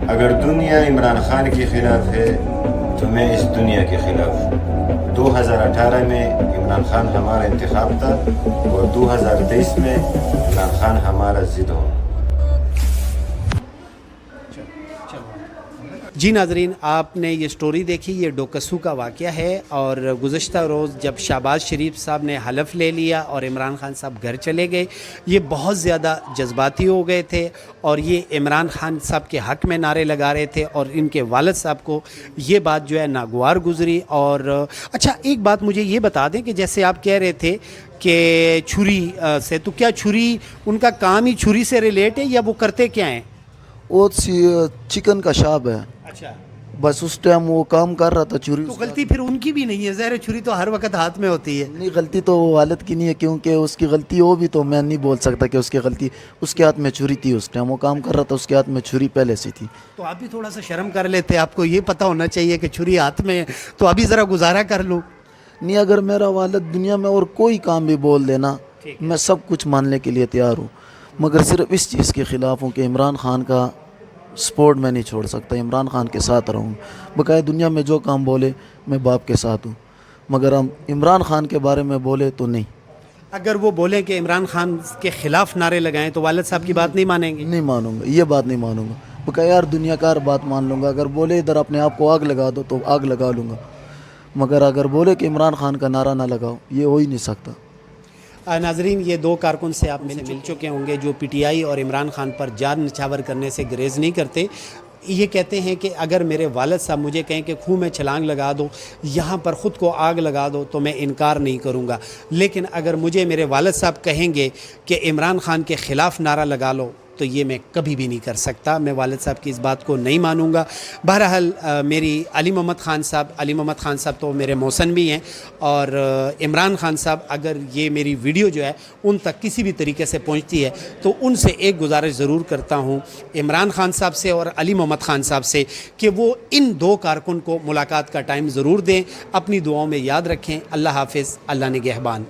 اگر دنیا عمران خان کے خلاف ہے تو میں اس دنیا کے خلاف ہوں. 2018 میں عمران خان ہمارا انتخاب تھا اور 2023 میں عمران خان ہمارا ضد ہو. جی ناظرین، آپ نے یہ سٹوری دیکھی، یہ ڈوکسو کا واقعہ ہے. اور گزشتہ روز جب شہباز شریف صاحب نے حلف لے لیا اور عمران خان صاحب گھر چلے گئے، یہ بہت زیادہ جذباتی ہو گئے تھے اور یہ عمران خان صاحب کے حق میں نعرے لگا رہے تھے اور ان کے والد صاحب کو یہ بات جو ہے ناگوار گزری. اور اچھا ایک بات مجھے یہ بتا دیں کہ جیسے آپ کہہ رہے تھے کہ چھری سے، تو کیا چھری ان کا کام ہی چھری سے ریلیٹ ہے یا وہ کرتے کیا ہیں؟ وہ چکن کا شاپ ہے. اچھا، بس اس ٹائم وہ کام کر رہا تھا چوری. تو غلطی پھر ان کی بھی نہیں ہے، ظاہر چھری تو ہر وقت ہاتھ میں ہوتی ہے. نہیں، غلطی تو والد کی نہیں ہے، کیونکہ اس کی غلطی ہو بھی تو میں نہیں بول سکتا کہ اس کی غلطی. اس کے ہاتھ میں چھری تھی، اس ٹائم وہ کام کر رہا تھا، اس کے ہاتھ میں چھری پہلے سے تھی. تو آپ بھی تھوڑا سا شرم کر لیتے، آپ کو یہ پتہ ہونا چاہیے کہ چھری ہاتھ میں ہے تو ابھی ذرا گزارا کر لوں. نہیں، اگر میرا والد دنیا میں اور کوئی کام بھی بول دینا میں سب کچھ ماننے کے لیے تیار ہوں، مگر صرف اس چیز کے خلاف ہوں کہ عمران خان کا سپورٹ میں نہیں چھوڑ سکتا. عمران خان کے ساتھ رہوں. بقایا دنیا میں جو کام بولے میں باپ کے ساتھ ہوں، مگر ہم عمران خان کے بارے میں بولے تو نہیں. اگر وہ بولیں کہ عمران خان کے خلاف نعرے لگائیں تو والد صاحب کی بات نہیں مانیں گے؟ نہیں مانوں گا، یہ بات نہیں مانوں گا. بقایا یار دنیا کا ہر بات مان لوں گا. اگر بولے ادھر اپنے آپ کو آگ لگا دو تو آگ لگا لوں گا، مگر اگر بولے کہ عمران خان کا نعرہ نہ لگاؤ، یہ ہو ہی نہیں سکتا. ناظرین، یہ دو کارکن سے آپ مل چکے ہوں گے جو پی ٹی آئی اور عمران خان پر جان نچھاور کرنے سے گریز نہیں کرتے. یہ کہتے ہیں کہ اگر میرے والد صاحب مجھے کہیں کہ خوں میں چھلانگ لگا دو، یہاں پر خود کو آگ لگا دو، تو میں انکار نہیں کروں گا. لیکن اگر مجھے میرے والد صاحب کہیں گے کہ عمران خان کے خلاف نعرہ لگا لو تو یہ میں کبھی بھی نہیں کر سکتا. میں والد صاحب کی اس بات کو نہیں مانوں گا. بہرحال میری علی محمد خان صاحب تو میرے موسن بھی ہیں، اور عمران خان صاحب اگر یہ میری ویڈیو جو ہے ان تک کسی بھی طریقے سے پہنچتی ہے تو ان سے ایک گزارش ضرور کرتا ہوں، عمران خان صاحب سے اور علی محمد خان صاحب سے، کہ وہ ان دو کارکن کو ملاقات کا ٹائم ضرور دیں. اپنی دعاؤں میں یاد رکھیں. اللہ حافظ، اللہ نگہبان.